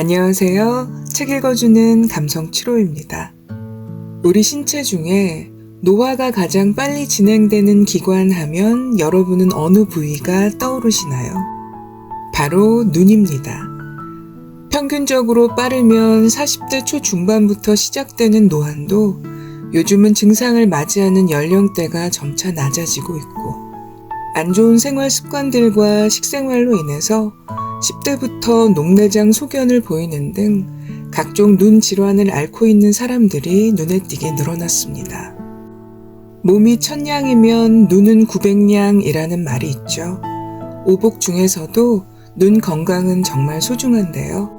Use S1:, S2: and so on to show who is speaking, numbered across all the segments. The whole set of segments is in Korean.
S1: 안녕하세요. 책 읽어주는 감성치로입니다. 우리 신체 중에 노화가 가장 빨리 진행되는 기관 하면 여러분은 어느 부위가 떠오르시나요? 바로 눈입니다. 평균적으로 빠르면 40대 초중반부터 시작되는 노안도 요즘은 증상을 맞이하는 연령대가 점차 낮아지고 있고, 안 좋은 생활 습관들과 식생활로 인해서 10대부터 녹내장 소견을 보이는 등 각종 눈 질환을 앓고 있는 사람들이 눈에 띄게 늘어났습니다. 몸이 1000냥이면 눈은 900냥이라는 말이 있죠. 오복 중에서도 눈 건강은 정말 소중한데요.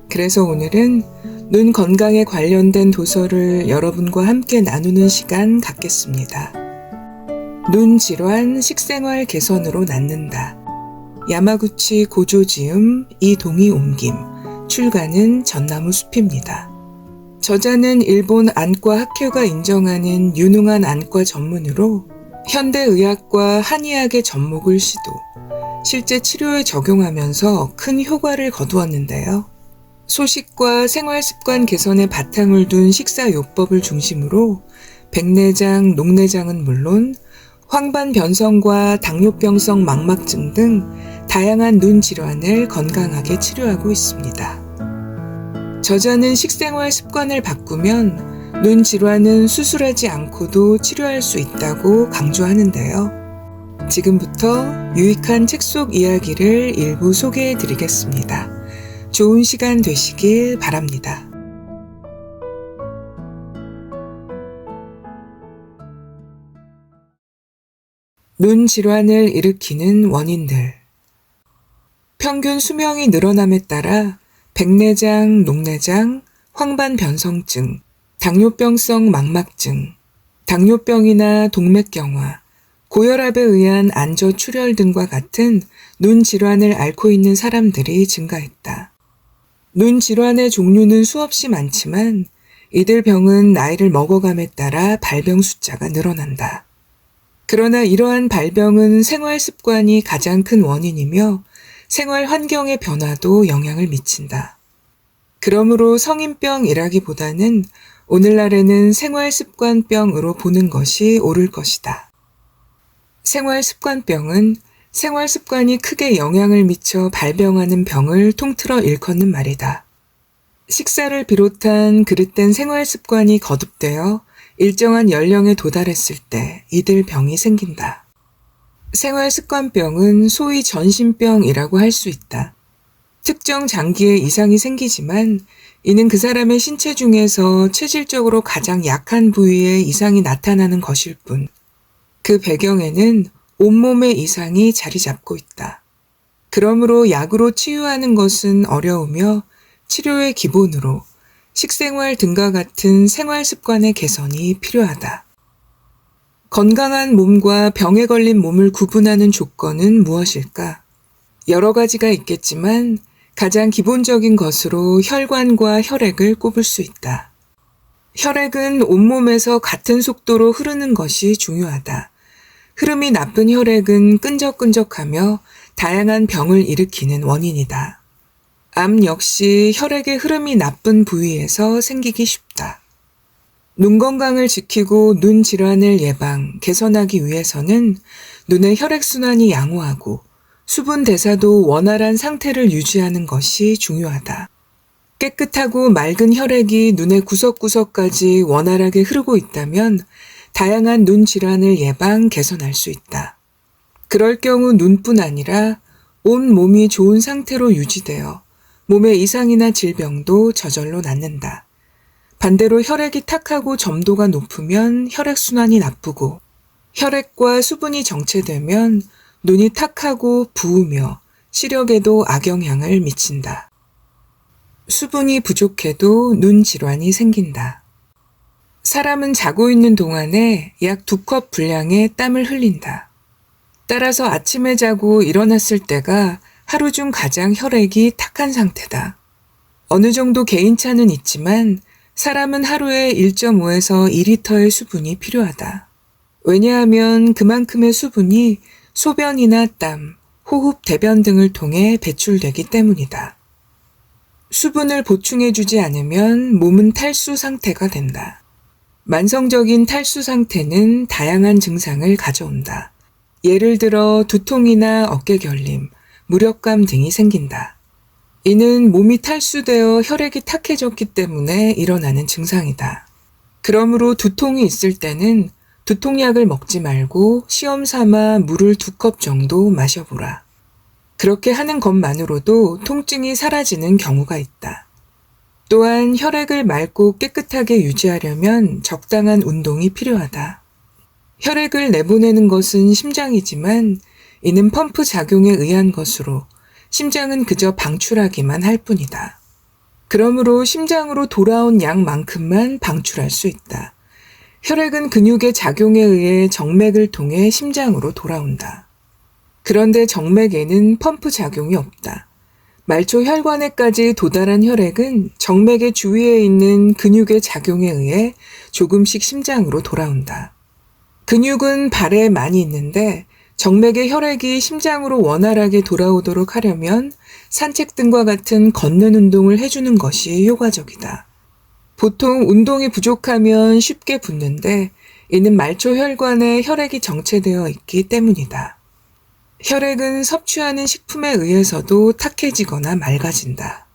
S1: 그래서 오늘은 눈 건강에 관련된 도서를 여러분과 함께 나누는 시간 갖겠습니다. 눈 질환 식생활 개선으로 낫는다. 야마구치 고조지음 이동희 옮김, 출간은 전나무숲입니다. 저자는 일본 안과 학회가 인정하는 유능한 안과 전문으로 현대의학과 한의학의 접목을 시도, 실제 치료에 적용하면서 큰 효과를 거두었는데요. 소식과 생활습관 개선에 바탕을 둔 식사요법을 중심으로 백내장, 녹내장은 물론 황반변성과 당뇨병성 망막증 등 다양한 눈 질환을 건강하게 치료하고 있습니다. 저자는 식생활 습관을 바꾸면 눈 질환은 수술하지 않고도 치료할 수 있다고 강조하는데요. 지금부터 유익한 책 속 이야기를 일부 소개해 드리겠습니다. 좋은 시간 되시길 바랍니다. 눈 질환을 일으키는 원인들. 평균 수명이 늘어남에 따라 백내장, 녹내장, 황반변성증, 당뇨병성 망막증, 당뇨병이나 동맥경화, 고혈압에 의한 안저출혈 등과 같은 눈 질환을 앓고 있는 사람들이 증가했다. 눈 질환의 종류는 수없이 많지만 이들 병은 나이를 먹어감에 따라 발병 숫자가 늘어난다. 그러나 이러한 발병은 생활 습관이 가장 큰 원인이며 생활 환경의 변화도 영향을 미친다. 그러므로 성인병이라기보다는 오늘날에는 생활 습관병으로 보는 것이 옳을 것이다. 생활 습관병은 생활 습관이 크게 영향을 미쳐 발병하는 병을 통틀어 일컫는 말이다. 식사를 비롯한 그릇된 생활 습관이 거듭되어 일정한 연령에 도달했을 때 이들 병이 생긴다. 생활습관병은 소위 전신병이라고 할 수 있다. 특정 장기에 이상이 생기지만 이는 그 사람의 신체 중에서 체질적으로 가장 약한 부위에 이상이 나타나는 것일 뿐, 그 배경에는 온몸의 이상이 자리 잡고 있다. 그러므로 약으로 치유하는 것은 어려우며 치료의 기본으로 식생활 등과 같은 생활 습관의 개선이 필요하다. 건강한 몸과 병에 걸린 몸을 구분하는 조건은 무엇일까? 여러 가지가 있겠지만 가장 기본적인 것으로 혈관과 혈액을 꼽을 수 있다. 혈액은 온몸에서 같은 속도로 흐르는 것이 중요하다. 흐름이 나쁜 혈액은 끈적끈적하며 다양한 병을 일으키는 원인이다. 암 역시 혈액의 흐름이 나쁜 부위에서 생기기 쉽다. 눈 건강을 지키고 눈 질환을 예방, 개선하기 위해서는 눈의 혈액순환이 양호하고 수분 대사도 원활한 상태를 유지하는 것이 중요하다. 깨끗하고 맑은 혈액이 눈의 구석구석까지 원활하게 흐르고 있다면 다양한 눈 질환을 예방, 개선할 수 있다. 그럴 경우 눈뿐 아니라 온 몸이 좋은 상태로 유지되어 몸의 이상이나 질병도 저절로 낫는다. 반대로 혈액이 탁하고 점도가 높으면 혈액순환이 나쁘고, 혈액과 수분이 정체되면 눈이 탁하고 부으며 시력에도 악영향을 미친다. 수분이 부족해도 눈 질환이 생긴다. 사람은 자고 있는 동안에 약 2컵 분량의 땀을 흘린다. 따라서 아침에 자고 일어났을 때가 하루 중 가장 혈액이 탁한 상태다. 어느 정도 개인차는 있지만 사람은 하루에 1.5에서 2리터의 수분이 필요하다. 왜냐하면 그만큼의 수분이 소변이나 땀, 호흡, 대변 등을 통해 배출되기 때문이다. 수분을 보충해주지 않으면 몸은 탈수 상태가 된다. 만성적인 탈수 상태는 다양한 증상을 가져온다. 예를 들어 두통이나 어깨 결림, 무력감 등이 생긴다. 이는 몸이 탈수되어 혈액이 탁해졌기 때문에 일어나는 증상이다. 그러므로 두통이 있을 때는 두통약을 먹지 말고 시험 삼아 물을 2컵 정도 마셔보라. 그렇게 하는 것만으로도 통증이 사라지는 경우가 있다. 또한 혈액을 맑고 깨끗하게 유지하려면 적당한 운동이 필요하다. 혈액을 내보내는 것은 심장이지만 이는 펌프 작용에 의한 것으로 심장은 그저 방출하기만 할 뿐이다. 그러므로 심장으로 돌아온 양만큼만 방출할 수 있다. 혈액은 근육의 작용에 의해 정맥을 통해 심장으로 돌아온다. 그런데 정맥에는 펌프 작용이 없다. 말초 혈관에까지 도달한 혈액은 정맥의 주위에 있는 근육의 작용에 의해 조금씩 심장으로 돌아온다. 근육은 발에 많이 있는데 정맥의 혈액이 심장으로 원활하게 돌아오도록 하려면 산책 등과 같은 걷는 운동을 해주는 것이 효과적이다. 보통 운동이 부족하면 쉽게 붓는데 이는 말초 혈관에 혈액이 정체되어 있기 때문이다. 혈액은 섭취하는 식품에 의해서도 탁해지거나 맑아진다.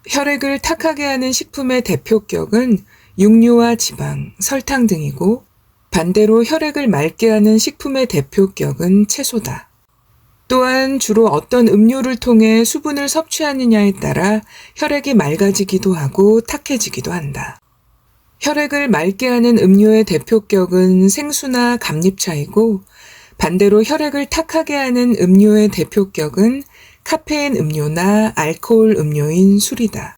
S1: 혈액을 탁하게 하는 식품의 대표격은 육류와 지방, 설탕 등이고 반대로 혈액을 맑게 하는 식품의 대표격은 채소다. 또한 주로 어떤 음료를 통해 수분을 섭취하느냐에 따라 혈액이 맑아지기도 하고 탁해지기도 한다. 혈액을 맑게 하는 음료의 대표격은 생수나 감잎차이고 반대로 혈액을 탁하게 하는 음료의 대표격은 카페인 음료나 알코올 음료인 술이다.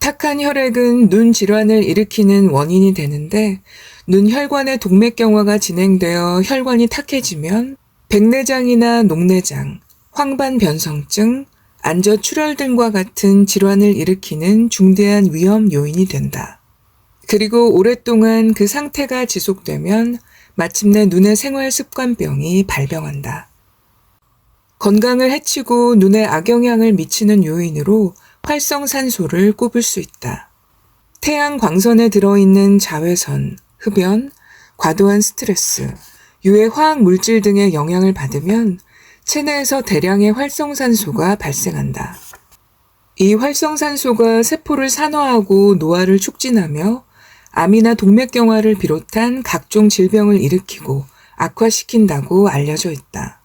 S1: 탁한 혈액은 눈 질환을 일으키는 원인이 되는데 눈 혈관의 동맥경화가 진행되어 혈관이 탁해지면 백내장이나 녹내장, 황반변성증, 안저출혈 등과 같은 질환을 일으키는 중대한 위험 요인이 된다. 그리고 오랫동안 그 상태가 지속되면 마침내 눈의 생활습관병이 발병한다. 건강을 해치고 눈에 악영향을 미치는 요인으로 활성산소를 꼽을 수 있다. 태양 광선에 들어있는 자외선, 흡연, 과도한 스트레스, 유해 화학 물질 등의 영향을 받으면 체내에서 대량의 활성산소가 발생한다. 이 활성산소가 세포를 산화하고 노화를 촉진하며 암이나 동맥경화를 비롯한 각종 질병을 일으키고 악화시킨다고 알려져 있다.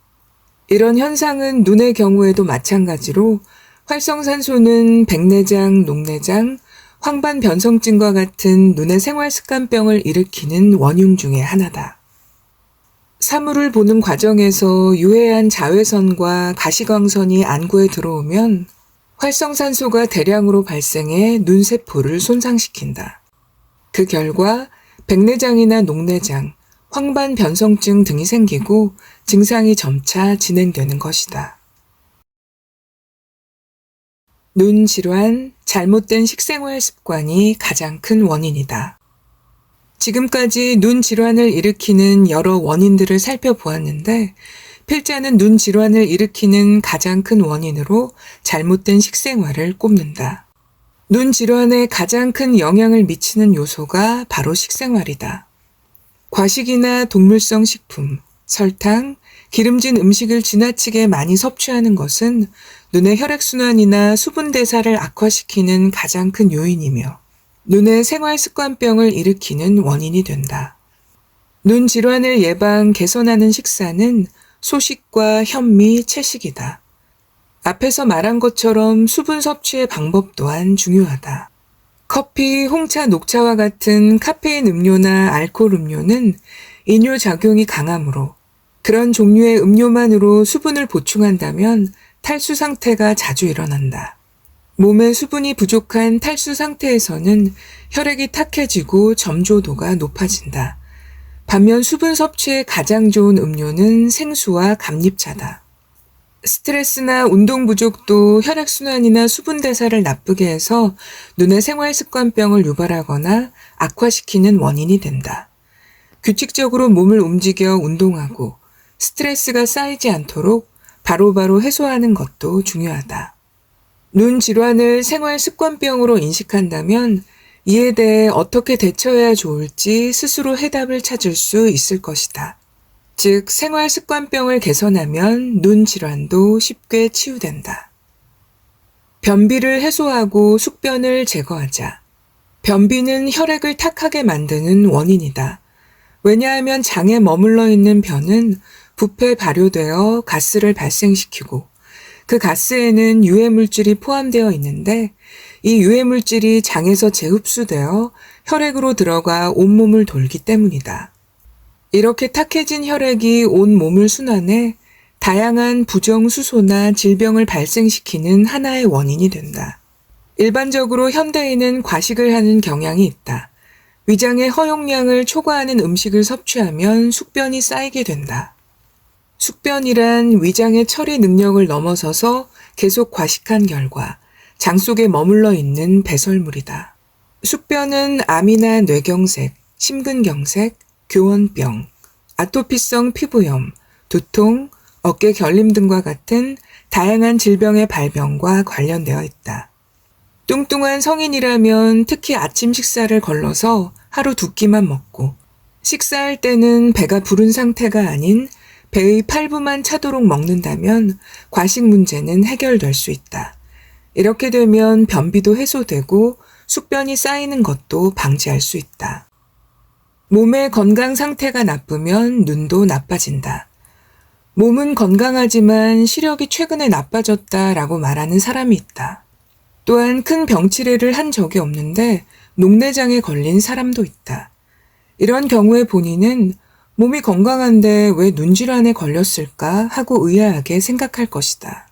S1: 이런 현상은 눈의 경우에도 마찬가지로 활성산소는 백내장, 녹내장, 황반변성증과 같은 눈의 생활습관병을 일으키는 원흉 중의 하나다. 사물을 보는 과정에서 유해한 자외선과 가시광선이 안구에 들어오면 활성산소가 대량으로 발생해 눈세포를 손상시킨다. 그 결과 백내장이나 녹내장, 황반변성증 등이 생기고 증상이 점차 진행되는 것이다. 눈 질환, 잘못된 식생활 습관이 가장 큰 원인이다. 지금까지 눈 질환을 일으키는 여러 원인들을 살펴보았는데 필자는 눈 질환을 일으키는 가장 큰 원인으로 잘못된 식생활을 꼽는다. 눈 질환에 가장 큰 영향을 미치는 요소가 바로 식생활이다. 과식이나 동물성 식품, 설탕, 기름진 음식을 지나치게 많이 섭취하는 것은 눈의 혈액순환이나 수분 대사를 악화시키는 가장 큰 요인이며 눈의 생활습관병을 일으키는 원인이 된다. 눈 질환을 예방, 개선하는 식사는 소식과 현미, 채식이다. 앞에서 말한 것처럼 수분 섭취의 방법 또한 중요하다. 커피, 홍차, 녹차와 같은 카페인 음료나 알코올 음료는 이뇨작용이 강하므로 그런 종류의 음료만으로 수분을 보충한다면 탈수 상태가 자주 일어난다. 몸에 수분이 부족한 탈수 상태에서는 혈액이 탁해지고 점조도가 높아진다. 반면 수분 섭취에 가장 좋은 음료는 생수와 감잎차다. 스트레스나 운동 부족도 혈액순환이나 수분 대사를 나쁘게 해서 눈의 생활습관병을 유발하거나 악화시키는 원인이 된다. 규칙적으로 몸을 움직여 운동하고 스트레스가 쌓이지 않도록 바로바로 해소하는 것도 중요하다. 눈 질환을 생활 습관병으로 인식한다면 이에 대해 어떻게 대처해야 좋을지 스스로 해답을 찾을 수 있을 것이다. 즉, 생활 습관병을 개선하면 눈 질환도 쉽게 치유된다. 변비를 해소하고 숙변을 제거하자. 변비는 혈액을 탁하게 만드는 원인이다. 왜냐하면 장에 머물러 있는 변은 부패 발효되어 가스를 발생시키고 그 가스에는 유해물질이 포함되어 있는데 이 유해물질이 장에서 재흡수되어 혈액으로 들어가 온몸을 돌기 때문이다. 이렇게 탁해진 혈액이 온 몸을 순환해 다양한 부정수소나 질병을 발생시키는 하나의 원인이 된다. 일반적으로 현대인은 과식을 하는 경향이 있다. 위장의 허용량을 초과하는 음식을 섭취하면 숙변이 쌓이게 된다. 숙변이란 위장의 처리 능력을 넘어서서 계속 과식한 결과 장 속에 머물러 있는 배설물이다. 숙변은 암이나 뇌경색, 심근경색, 교원병, 아토피성 피부염, 두통, 어깨 결림 등과 같은 다양한 질병의 발병과 관련되어 있다. 뚱뚱한 성인이라면 특히 아침 식사를 걸러서 하루 2끼만 먹고 식사할 때는 배가 부른 상태가 아닌 배의 8부만 차도록 먹는다면 과식 문제는 해결될 수 있다. 이렇게 되면 변비도 해소되고 숙변이 쌓이는 것도 방지할 수 있다. 몸의 건강 상태가 나쁘면 눈도 나빠진다. 몸은 건강하지만 시력이 최근에 나빠졌다라고 말하는 사람이 있다. 또한 큰 병치레를 한 적이 없는데 녹내장에 걸린 사람도 있다. 이런 경우에 본인은 몸이 건강한데 왜 눈질환에 걸렸을까 하고 의아하게 생각할 것이다.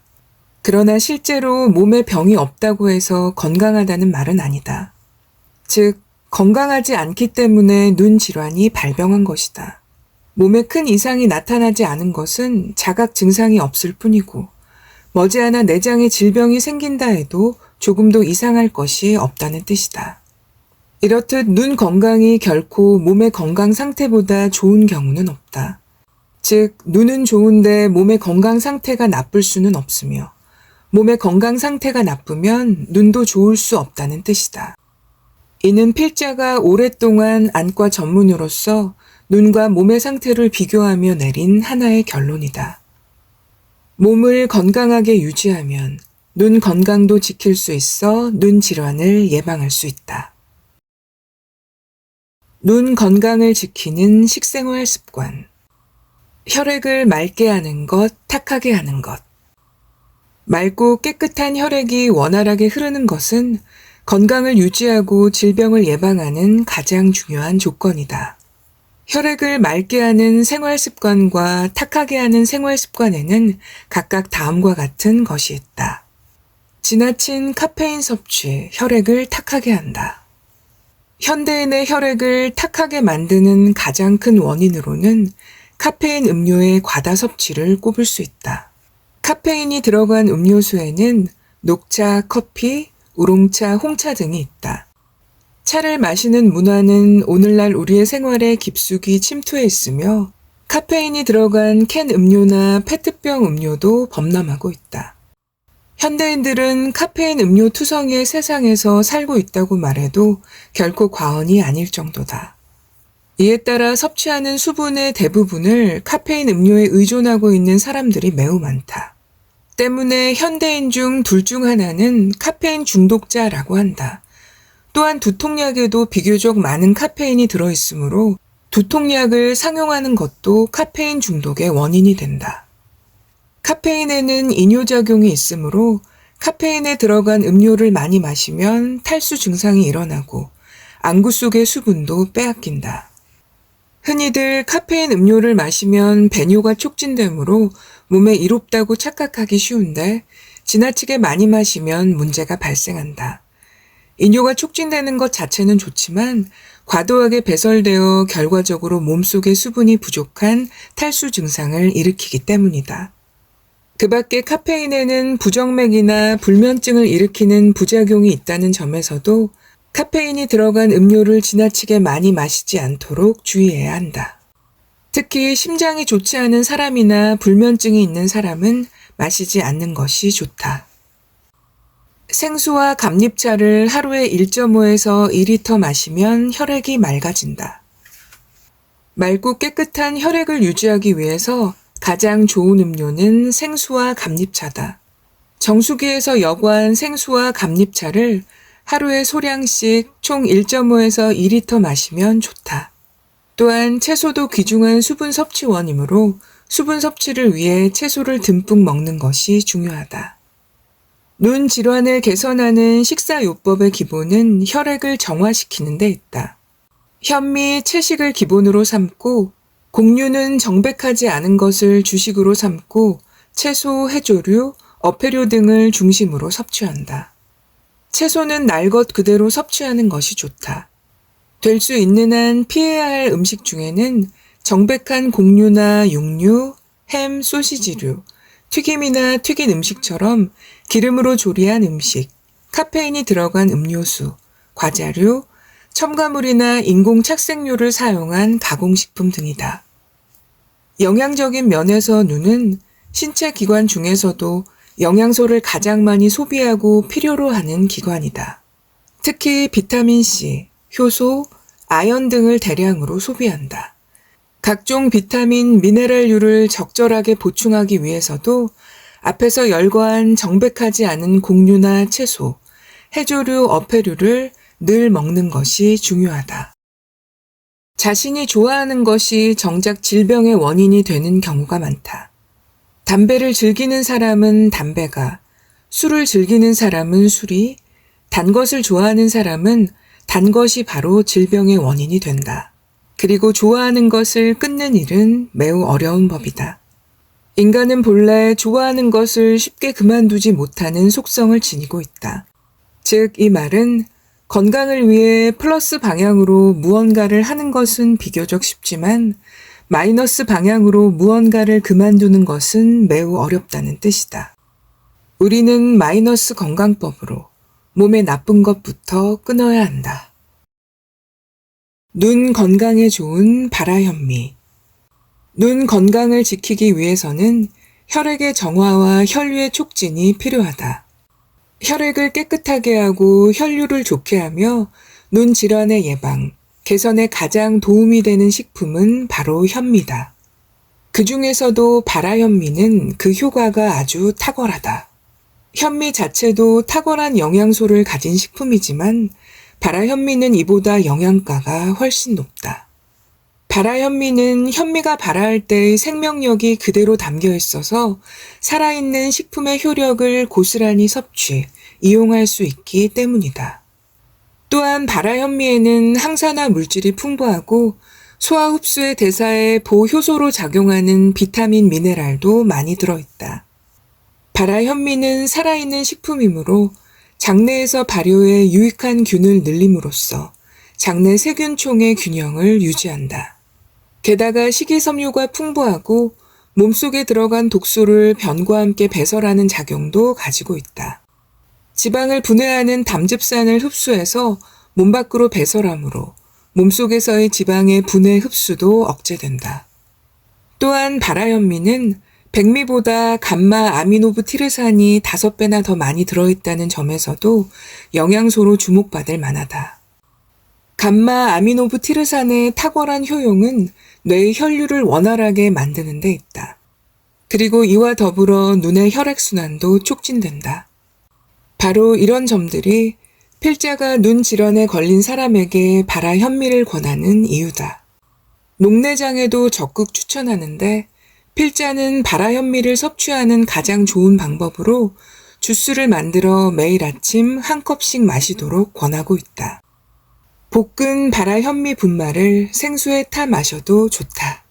S1: 그러나 실제로 몸에 병이 없다고 해서 건강하다는 말은 아니다. 즉, 건강하지 않기 때문에 눈 질환이 발병한 것이다. 몸에 큰 이상이 나타나지 않은 것은 자각 증상이 없을 뿐이고 머지않아 내장에 질병이 생긴다 해도 조금도 이상할 것이 없다는 뜻이다. 이렇듯 눈 건강이 결코 몸의 건강 상태보다 좋은 경우는 없다. 즉, 눈은 좋은데 몸의 건강 상태가 나쁠 수는 없으며 몸의 건강 상태가 나쁘면 눈도 좋을 수 없다는 뜻이다. 이는 필자가 오랫동안 안과 전문의로서 눈과 몸의 상태를 비교하며 내린 하나의 결론이다. 몸을 건강하게 유지하면 눈 건강도 지킬 수 있어 눈 질환을 예방할 수 있다. 눈 건강을 지키는 식생활 습관. 혈액을 맑게 하는 것, 탁하게 하는 것. 맑고 깨끗한 혈액이 원활하게 흐르는 것은 건강을 유지하고 질병을 예방하는 가장 중요한 조건이다. 혈액을 맑게 하는 생활 습관과 탁하게 하는 생활 습관에는 각각 다음과 같은 것이 있다. 지나친 카페인 섭취, 혈액을 탁하게 한다. 현대인의 혈액을 탁하게 만드는 가장 큰 원인으로는 카페인 음료의 과다 섭취를 꼽을 수 있다. 카페인이 들어간 음료수에는 녹차, 커피, 우롱차, 홍차 등이 있다. 차를 마시는 문화는 오늘날 우리의 생활에 깊숙이 침투해 있으며 카페인이 들어간 캔 음료나 페트병 음료도 범람하고 있다. 현대인들은 카페인 음료 투성이의 세상에서 살고 있다고 말해도 결코 과언이 아닐 정도다. 이에 따라 섭취하는 수분의 대부분을 카페인 음료에 의존하고 있는 사람들이 매우 많다. 때문에 현대인 중 둘 중 하나는 카페인 중독자라고 한다. 또한 두통약에도 비교적 많은 카페인이 들어있으므로 두통약을 상용하는 것도 카페인 중독의 원인이 된다. 카페인에는 이뇨작용이 있으므로 카페인에 들어간 음료를 많이 마시면 탈수 증상이 일어나고 안구 속의 수분도 빼앗긴다. 흔히들 카페인 음료를 마시면 배뇨가 촉진되므로 몸에 이롭다고 착각하기 쉬운데 지나치게 많이 마시면 문제가 발생한다. 이뇨가 촉진되는 것 자체는 좋지만 과도하게 배설되어 결과적으로 몸속의 수분이 부족한 탈수 증상을 일으키기 때문이다. 그 밖에 카페인에는 부정맥이나 불면증을 일으키는 부작용이 있다는 점에서도 카페인이 들어간 음료를 지나치게 많이 마시지 않도록 주의해야 한다. 특히 심장이 좋지 않은 사람이나 불면증이 있는 사람은 마시지 않는 것이 좋다. 생수와 감잎차를 하루에 1.5에서 2리터 마시면 혈액이 맑아진다. 맑고 깨끗한 혈액을 유지하기 위해서 가장 좋은 음료는 생수와 감잎차다. 정수기에서 여과한 생수와 감잎차를 하루에 소량씩 총 1.5에서 2리터 마시면 좋다. 또한 채소도 귀중한 수분 섭취원이므로 수분 섭취를 위해 채소를 듬뿍 먹는 것이 중요하다. 눈 질환을 개선하는 식사요법의 기본은 혈액을 정화시키는 데 있다. 현미, 채식을 기본으로 삼고 곡류는 정백하지 않은 것을 주식으로 삼고 채소, 해조류, 어패류 등을 중심으로 섭취한다. 채소는 날 것 그대로 섭취하는 것이 좋다. 될 수 있는 한 피해야 할 음식 중에는 정백한 곡류나 육류, 햄, 소시지류, 튀김이나 튀긴 음식처럼 기름으로 조리한 음식, 카페인이 들어간 음료수, 과자류, 첨가물이나 인공 착색료를 사용한 가공식품 등이다. 영양적인 면에서 눈은 신체 기관 중에서도 영양소를 가장 많이 소비하고 필요로 하는 기관이다. 특히 비타민C, 효소, 아연 등을 대량으로 소비한다. 각종 비타민, 미네랄류를 적절하게 보충하기 위해서도 앞에서 열거한 정백하지 않은 곡류나 채소, 해조류, 어패류를 늘 먹는 것이 중요하다. 자신이 좋아하는 것이 정작 질병의 원인이 되는 경우가 많다. 담배를 즐기는 사람은 담배가, 술을 즐기는 사람은 술이, 단 것을 좋아하는 사람은 단 것이 바로 질병의 원인이 된다. 그리고 좋아하는 것을 끊는 일은 매우 어려운 법이다. 인간은 본래 좋아하는 것을 쉽게 그만두지 못하는 속성을 지니고 있다. 즉, 이 말은 건강을 위해 플러스 방향으로 무언가를 하는 것은 비교적 쉽지만 마이너스 방향으로 무언가를 그만두는 것은 매우 어렵다는 뜻이다. 우리는 마이너스 건강법으로 몸에 나쁜 것부터 끊어야 한다. 눈 건강에 좋은 발화현미. 눈 건강을 지키기 위해서는 혈액의 정화와 혈류의 촉진이 필요하다. 혈액을 깨끗하게 하고 혈류를 좋게 하며 눈 질환의 예방, 개선에 가장 도움이 되는 식품은 바로 현미다. 그 중에서도 발화현미는 그 효과가 아주 탁월하다. 현미 자체도 탁월한 영양소를 가진 식품이지만 발화현미는 이보다 영양가가 훨씬 높다. 발화현미는 현미가 발화할 때의 생명력이 그대로 담겨 있어서 살아있는 식품의 효력을 고스란히 섭취, 이용할 수 있기 때문이다. 또한 발화현미에는 항산화 물질이 풍부하고 소화 흡수의 대사에 보효소로 작용하는 비타민 미네랄도 많이 들어있다. 발화현미는 살아있는 식품이므로 장내에서 발효해 유익한 균을 늘림으로써 장내 세균총의 균형을 유지한다. 게다가 식이섬유가 풍부하고 몸속에 들어간 독소를 변과 함께 배설하는 작용도 가지고 있다. 지방을 분해하는 담즙산을 흡수해서 몸 밖으로 배설하므로 몸속에서의 지방의 분해 흡수도 억제된다. 또한 발화현미는 백미보다 감마 아미노부티르산이 5배나 더 많이 들어있다는 점에서도 영양소로 주목받을 만하다. 감마 아미노부티르산의 탁월한 효용은 뇌의 혈류를 원활하게 만드는 데 있다. 그리고 이와 더불어 눈의 혈액순환도 촉진된다. 바로 이런 점들이 필자가 눈 질환에 걸린 사람에게 발화현미를 권하는 이유다. 녹내장에도 적극 추천하는데 필자는 발화현미를 섭취하는 가장 좋은 방법으로 주스를 만들어 매일 아침 한 컵씩 마시도록 권하고 있다. 볶은 발화현미 분말을 생수에 타 마셔도 좋다.